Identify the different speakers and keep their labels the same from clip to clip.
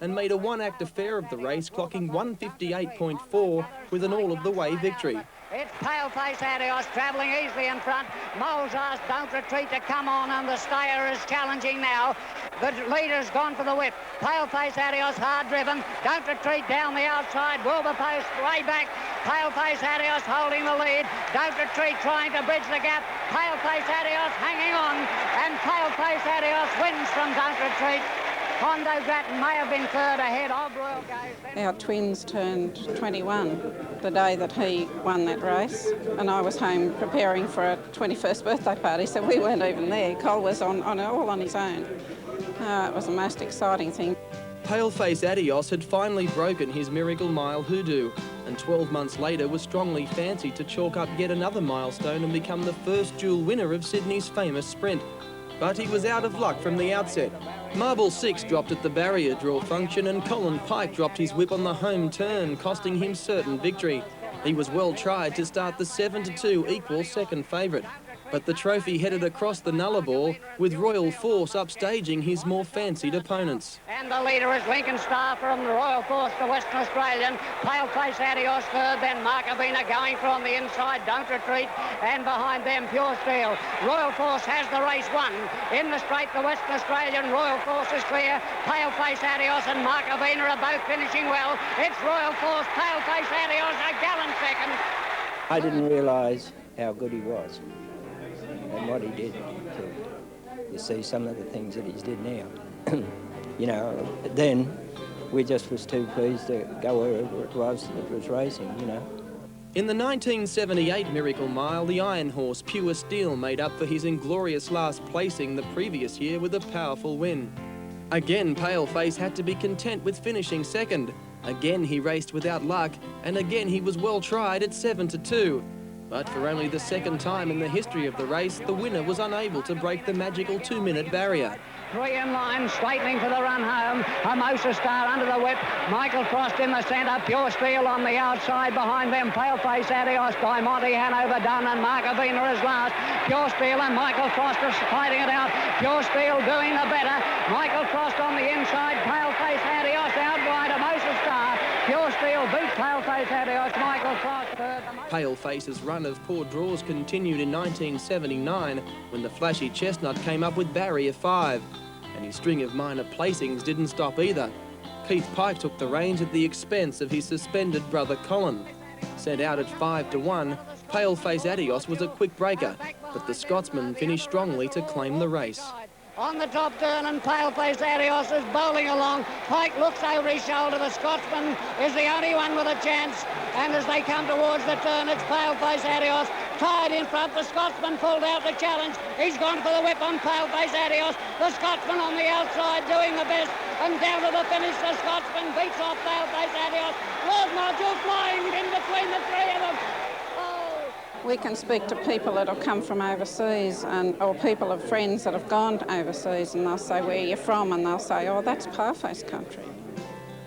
Speaker 1: and made a one-act affair of the race, clocking 158.4 with an all-of-the-way victory.
Speaker 2: It's Paleface Adios travelling easily in front. Moles asked Don't Retreat to come on, and the stayer is challenging now. The leader's gone for the whip. Paleface Adios hard driven. Don't Retreat down the outside. Wilberpost way back. Paleface Adios holding the lead. Don't Retreat trying to bridge the gap. Paleface Adios hanging on, and Paleface Adios wins from Don't Retreat. Hondo Grattan may have been third ahead of Royal Gaze.
Speaker 3: Our twins turned 21 the day that he won that race, and I was home preparing for a 21st birthday party, so we weren't even there. Cole was all on his own. It was the most exciting thing.
Speaker 1: Paleface Adios had finally broken his Miracle Mile hoodoo, and 12 months later was strongly fancied to chalk up yet another milestone and become the first dual winner of Sydney's famous sprint. But he was out of luck from the outset. Marble 6 dropped at the barrier draw function, and Colin Pike dropped his whip on the home turn, costing him certain victory. He was well tried to start the 7-2 equal second favourite. But the trophy headed across the Nullarbor, with Royal Force upstaging his more fancied opponents.
Speaker 2: And the leader is Lincoln Star from the Royal Force, the Western Australian. Paleface Adios third, then Markavina going from the inside, Don't Retreat, and behind them Pure Steel. Royal Force has the race won. In the straight, the Western Australian Royal Force is clear. Paleface Adios and Markavina are both finishing well. It's Royal Force, Paleface Adios, a gallant second.
Speaker 4: I didn't realise how good he was and what he did. You see some of the things that he's did now. You know, then we just was too pleased to go wherever it was that was racing, you know.
Speaker 1: In the 1978 Miracle Mile, the Iron Horse Pure Steel made up for his inglorious last placing the previous year with a powerful win. Again, Paleface had to be content with finishing second. Again, he raced without luck, and again he was well tried at 7-2. But for only the second time in the history of the race, the winner was unable to break the magical 2-minute barrier.
Speaker 2: Three in line, straightening for the run home. Hermosa Star under the whip. Michael Frost in the centre. Pure Steel on the outside. Behind them, Paleface Adios, Diamante, Hanover Dunn, and Markavina is last. Pure Steel and Michael Frost are fighting it out. Pure Steel doing the better. Michael Frost on the inside. Paleface Adios out wide. Hermosa Star. Pure Steel beats Paleface Adios. Michael Frost third.
Speaker 1: Paleface's run of poor draws continued in 1979 when the flashy chestnut came up with barrier 5. And his string of minor placings didn't stop either. Keith Pike took the reins at the expense of his suspended brother Colin. Sent out at 5-1, Paleface Adios was a quick breaker, but the Scotsman finished strongly to claim the race.
Speaker 2: On the top turn, and Paleface Adios is bowling along. Pike looks over his shoulder. The Scotsman is the only one with a chance. And as they come towards the turn, it's Paleface Adios tied in front. The Scotsman pulled out the challenge. He's gone for the whip on Paleface Adios. The Scotsman on the outside doing the best. And down to the finish, the Scotsman beats off Paleface Adios. Lord Module flying in between the three of them.
Speaker 3: We can speak to people that have come from overseas, or people of friends that have gone overseas, and they'll say, where are you from? And they'll say, oh, that's Paleface country.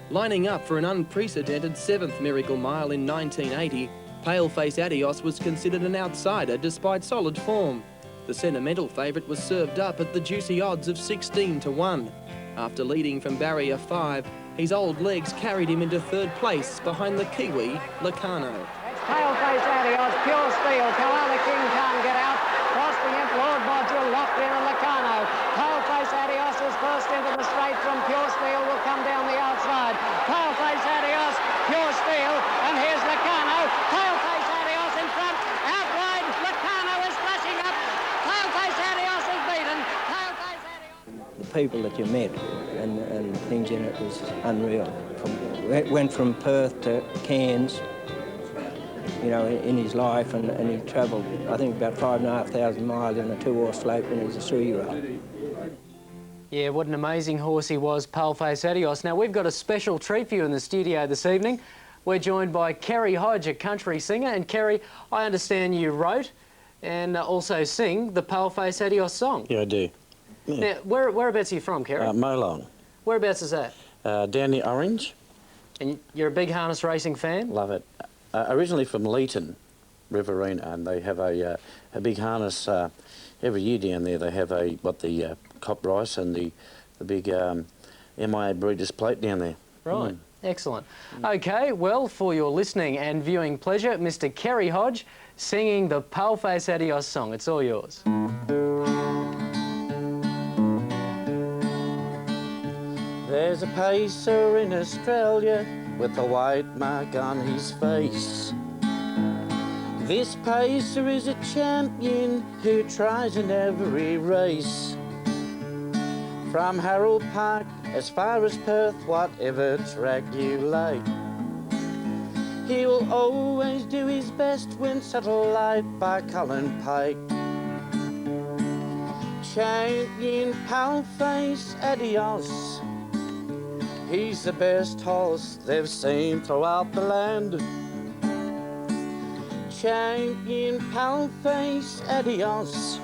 Speaker 1: Lining up for an unprecedented 7th Miracle Mile in 1980, Paleface Adios was considered an outsider despite solid form. The sentimental favourite was served up at the juicy odds of 16-1. After leading from barrier 5, his old legs carried him into third place behind the Kiwi, Lacano.
Speaker 2: Paleface Adios, Pure Steel, Koala King can't get out. Crossing it, Lord Module locked in and Lacano. Paleface Adios is first into the straight from Pure Steel, will come down the outside. Paleface Adios, Pure Steel, and here's Lacano. Paleface Adios in front, out wide, Lacano is flashing up. Paleface Adios is beaten. Paleface Adios.
Speaker 4: The people that you met and things in it was unreal. Went from Perth to Cairns, you know, in his life, and he travelled, I think, about 5,500 miles in a 2-horse float when he was a 3-year-old.
Speaker 5: Yeah, what an amazing horse he was, Paleface Adios. Now, we've got a special treat for you in the studio this evening. We're joined by Kerry Hodge, a country singer. And Kerry, I understand you wrote and also sing the Paleface Adios song.
Speaker 6: Yeah, I do. Yeah.
Speaker 5: Now, whereabouts are you from, Kerry?
Speaker 6: Molong.
Speaker 5: Whereabouts is that?
Speaker 6: Down near Orange.
Speaker 5: And you're a big harness racing fan?
Speaker 6: Love it. Originally from Leeton, Riverina, and they have a big harness every year down there. They have the cop rice and the big MIA Breeders' Plate down there.
Speaker 5: Right, excellent. Okay, well, for your listening and viewing pleasure, Mr. Kerry Hodge singing the Paleface Adios song. It's all yours.
Speaker 6: There's a pacer in Australia with a white mark on his face. This pacer is a champion who tries in every race. From Harold Park as far as Perth, whatever track you like. He will always do his best when Satellite by Colin Pike. Champion Paleface Adios. He's the best horse they've seen throughout the land. Champion Paleface Adios.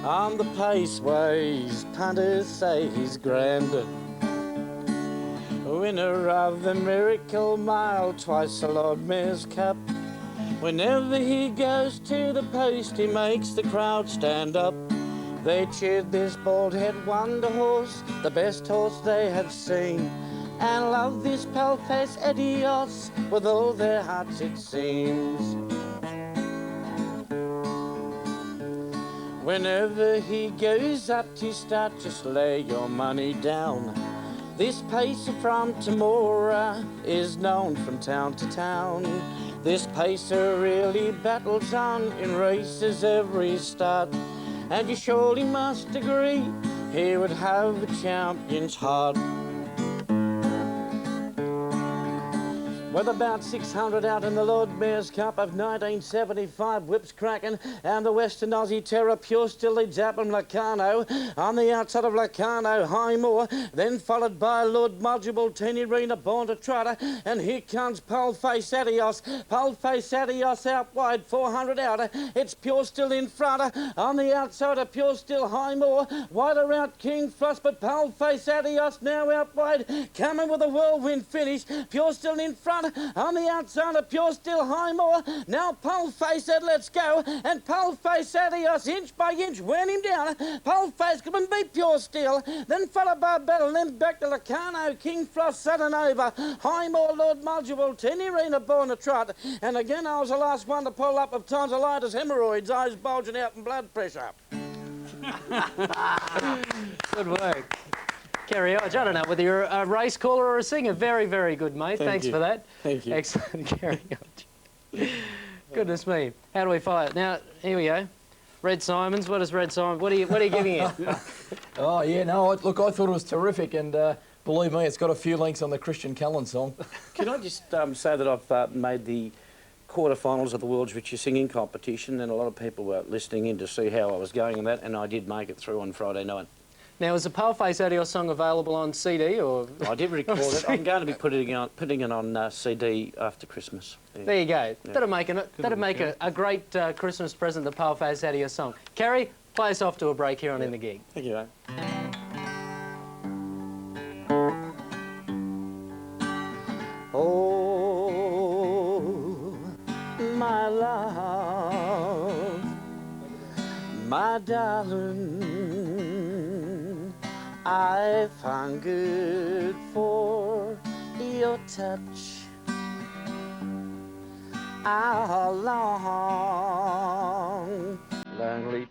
Speaker 6: On the paceways, punters say he's grand. Winner of the Miracle Mile, twice the Lord Mayor's Cup. Whenever he goes to the post, he makes the crowd stand up. They cheered this bald-head wonder horse, the best horse they have seen, and love this Paleface Adios with all their hearts, it seems. Whenever he goes up to start, just lay your money down. This pacer from Temora is known from town to town. This pacer really battles on in races every start. And you surely must agree he would have a champion's heart. With about 600 out in the Lord Mayor's Cup of 1975, whips cracking, and the Western Aussie Terror pure still leads out from Locarno. On the outside of Locarno, Highmore, then followed by Lord Mulgible, Teeny Rena, Born to Trotter, and here comes Paleface Adios. Paleface Adios out wide, 400 out. It's pure still in front. On the outside of pure still Highmore, wider out King Frost, but Paleface Adios now out wide, coming with a whirlwind finish. Pure still in front. On the outside of pure still Highmore. Now Paleface said let's go, and Paleface Adios inch by inch went him down. Paleface couldn't beat pure still, then followed by Battle, then back to Locarno, King Frost, Sudden over, Highmore, Lord Mulgible, Teeny Rena, Born to Trot, and again I was the last one to pull up of tonsillitis, hemorrhoids, eyes bulging out and blood pressure.
Speaker 5: Good work. Kerry Hodge, I don't know whether you're a race caller or a singer. Very, very good, mate. Thanks for that.
Speaker 6: Thank you.
Speaker 5: Excellent, Kerry Hodge. Goodness me. How do we follow it? Now, here we go. Red Simons. What is Red Simon? What are you giving it?
Speaker 7: Oh, yeah, no, look, I thought it was terrific, and believe me, it's got a few links on the Christian Callan song.
Speaker 6: Can I just say that I've made the quarterfinals of the World's Richest Singing competition, and a lot of people were listening in to see how I was going in that, and I did make it through on Friday night.
Speaker 5: Now, is the Paleface Adios song available on CD or...?
Speaker 6: I did record it. I'm going to be putting it on CD after Christmas. Yeah.
Speaker 5: There you go.
Speaker 6: Yeah.
Speaker 5: That'll make a great Christmas present, the Paleface Adios song. Kerry, play us off to a break here on In the Gig.
Speaker 6: Thank you, mate. Oh, my love, my darling, I found good for your touch. How long, lonely.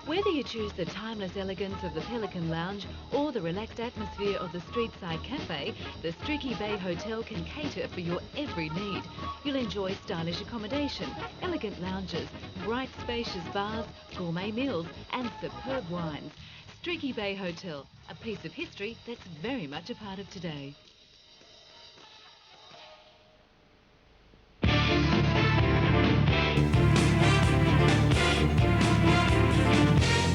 Speaker 8: Whether you choose the timeless elegance of the Pelican Lounge or the relaxed atmosphere of the Streetside Cafe, the Streaky Bay Hotel can cater for your every need. You'll enjoy stylish accommodation, elegant lounges, bright spacious bars, gourmet meals and superb wines. Streaky Bay Hotel, a piece of history that's very much a part of today.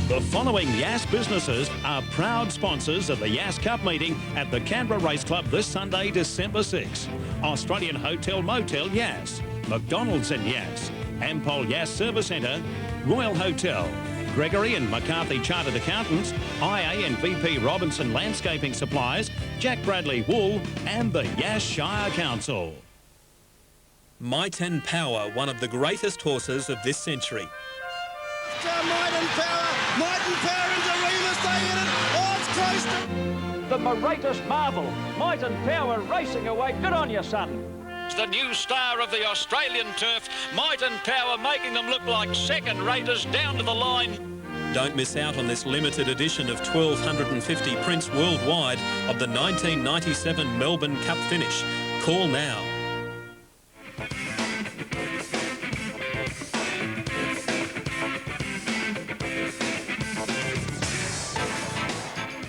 Speaker 9: The following Yass businesses are proud sponsors of the Yass Cup meeting at the Canberra Race Club this Sunday, December 6. Australian Hotel Motel Yass, McDonald's and Yass, Ampol Yass Service Centre, Royal Hotel, Gregory and McCarthy Chartered Accountants, IA and VP Robinson Landscaping Supplies, Jack Bradley Wool and the Yass Shire Council.
Speaker 10: My 10 Power, one of the greatest horses of this century. Might and Power into Remus, they hit it. Oh, it's close to...
Speaker 11: The Moratus Marvel, Might and Power racing away. Good on you, son.
Speaker 9: The new star of the Australian turf, Might and Power, making them look like second-raters down to the line. Don't miss out on this limited edition of 1,250 prints worldwide of the 1997 Melbourne Cup finish. Call now.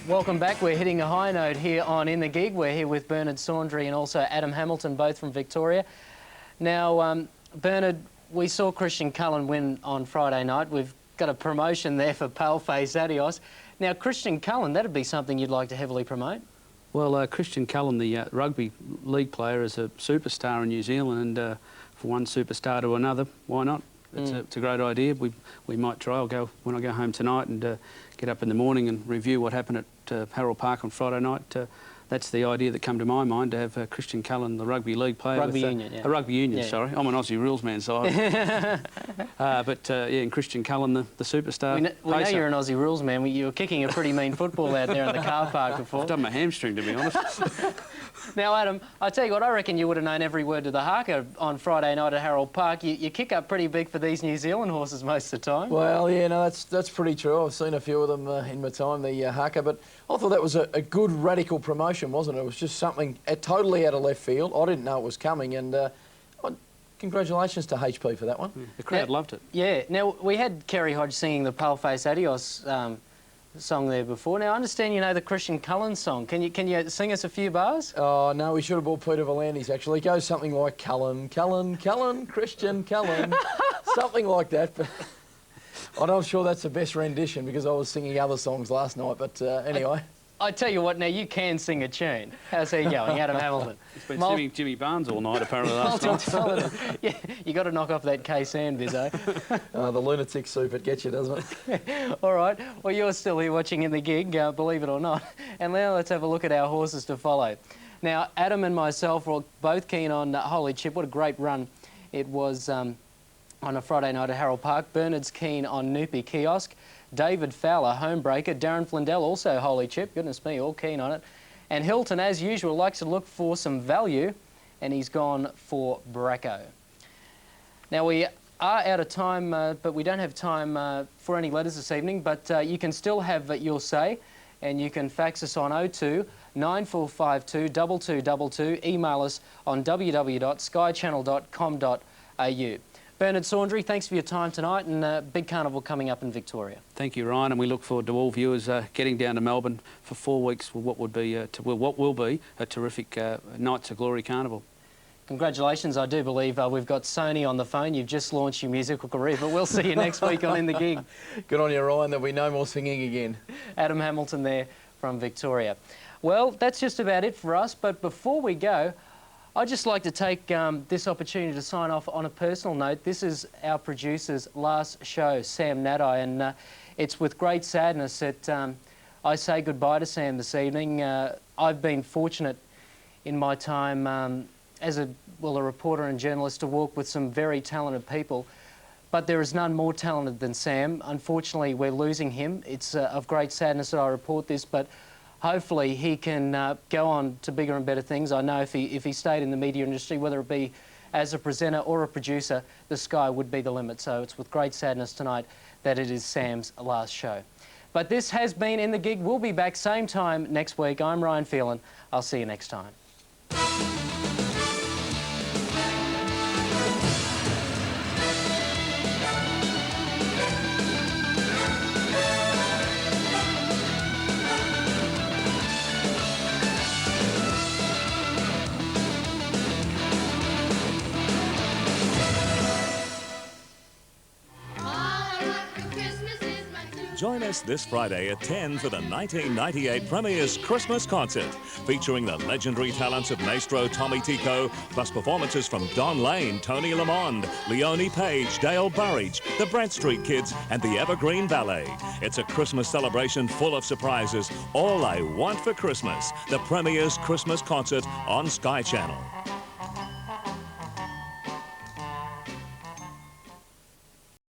Speaker 5: Welcome back. We're hitting a high note here on In the Gig. We're here with Bernard Saundry and also Adam Hamilton, both from Victoria. Now, Bernard, we saw Christian Cullen win on Friday night. We've got a promotion there for Paleface Adios. Now, Christian Cullen, that'd be something you'd like to heavily promote?
Speaker 12: Well, Christian Cullen, the rugby league player, is a superstar in New Zealand, and for one superstar to another, why not? It's a great idea. We might try. I'll go when I go home tonight and get up in the morning and review what happened at Harold Park on Friday night. That's the idea that came to my mind, to have Christian Cullen, the rugby league player.
Speaker 5: Rugby union, yeah.
Speaker 12: A rugby union,
Speaker 5: yeah.
Speaker 12: sorry. I'm an Aussie rules man, so yeah, and Christian Cullen, the superstar.
Speaker 5: We know you're an Aussie rules man. You were kicking a pretty mean football out there in the car park before.
Speaker 12: I've done my hamstring, to be honest.
Speaker 5: Now, Adam, I tell you what, I reckon you would have known every word to the haka on Friday night at Harold Park. You kick up pretty big for these New Zealand horses most of the time.
Speaker 7: Well, yeah, no, that's pretty true. I've seen a few of them in my time, the haka, but I thought that was a good radical promotion, wasn't it? It was just something totally out of left field. I didn't know it was coming, and congratulations to HP for that one.
Speaker 12: The crowd loved it.
Speaker 5: Yeah. Now, we had Kerry Hodge singing the Paleface Adios song there before. Now, I understand you know the Christian Cullen song. Can you sing us a few bars?
Speaker 7: Oh, no, we should have bought Peter Volandis, actually. It goes something like Cullen, Cullen, Cullen, Christian Cullen, something like that. But I'm not sure that's the best rendition because I was singing other songs last night, but anyway.
Speaker 5: I tell you what, now you can sing a tune. How's he going, Adam Hamilton?
Speaker 12: He's been singing Jimmy Barnes all night, apparently, last night.
Speaker 5: Yeah, you got to knock off that K-Sand, Bizzo.
Speaker 7: The lunatic soup, it gets you, doesn't it?
Speaker 5: All right, well, you're still here watching In the Gig, believe it or not. And now let's have a look at our horses to follow. Now, Adam and myself were both keen on Holy Chip. What a great run it was on a Friday night at Harold Park. Bernard's keen on Noopy Kiosk. David Fowler, homebreaker. Darren Flindell, also Holy Chip. Goodness me, all keen on it. And Hilton, as usual, likes to look for some value, and he's gone for Bracco. Now, we are out of time, but we don't have time for any letters this evening, but you can still have your say, and you can fax us on 02 9452 2222, email us on www.skychannel.com.au. Bernard Saundry, thanks for your time tonight, and big carnival coming up in Victoria.
Speaker 12: Thank you, Ryan, and we look forward to all viewers getting down to Melbourne for 4 weeks for what will be a terrific Nights of Glory carnival.
Speaker 5: Congratulations. I do believe we've got Sony on the phone. You've just launched your musical career, but we'll see you next week on In the Gig.
Speaker 7: Good on you, Ryan. There'll be no more singing again.
Speaker 5: Adam Hamilton there from Victoria. Well, that's just about it for us, but before we go, I'd just like to take this opportunity to sign off on a personal note. This is our producer's last show, Sam Nadai, and it's with great sadness that I say goodbye to Sam this evening. I've been fortunate in my time as a reporter and journalist to walk with some very talented people, but there is none more talented than Sam. Unfortunately, we're losing him. It's of great sadness that I report this, but hopefully he can go on to bigger and better things. I know if he stayed in the media industry, whether it be as a presenter or a producer, the sky would be the limit. So it's with great sadness tonight that it is Sam's last show. But this has been In the Gig. We'll be back same time next week. I'm Ryan Phelan. I'll see you next time.
Speaker 9: Join us this Friday at 10 for the 1998 Premier's Christmas Concert, featuring the legendary talents of Maestro Tommy Tico, plus performances from Don Lane, Tony Lamond, Leonie Page, Dale Burridge, the Bradstreet Kids and the Evergreen Ballet. It's a Christmas celebration full of surprises. All I Want for Christmas, the Premier's Christmas Concert on Sky Channel.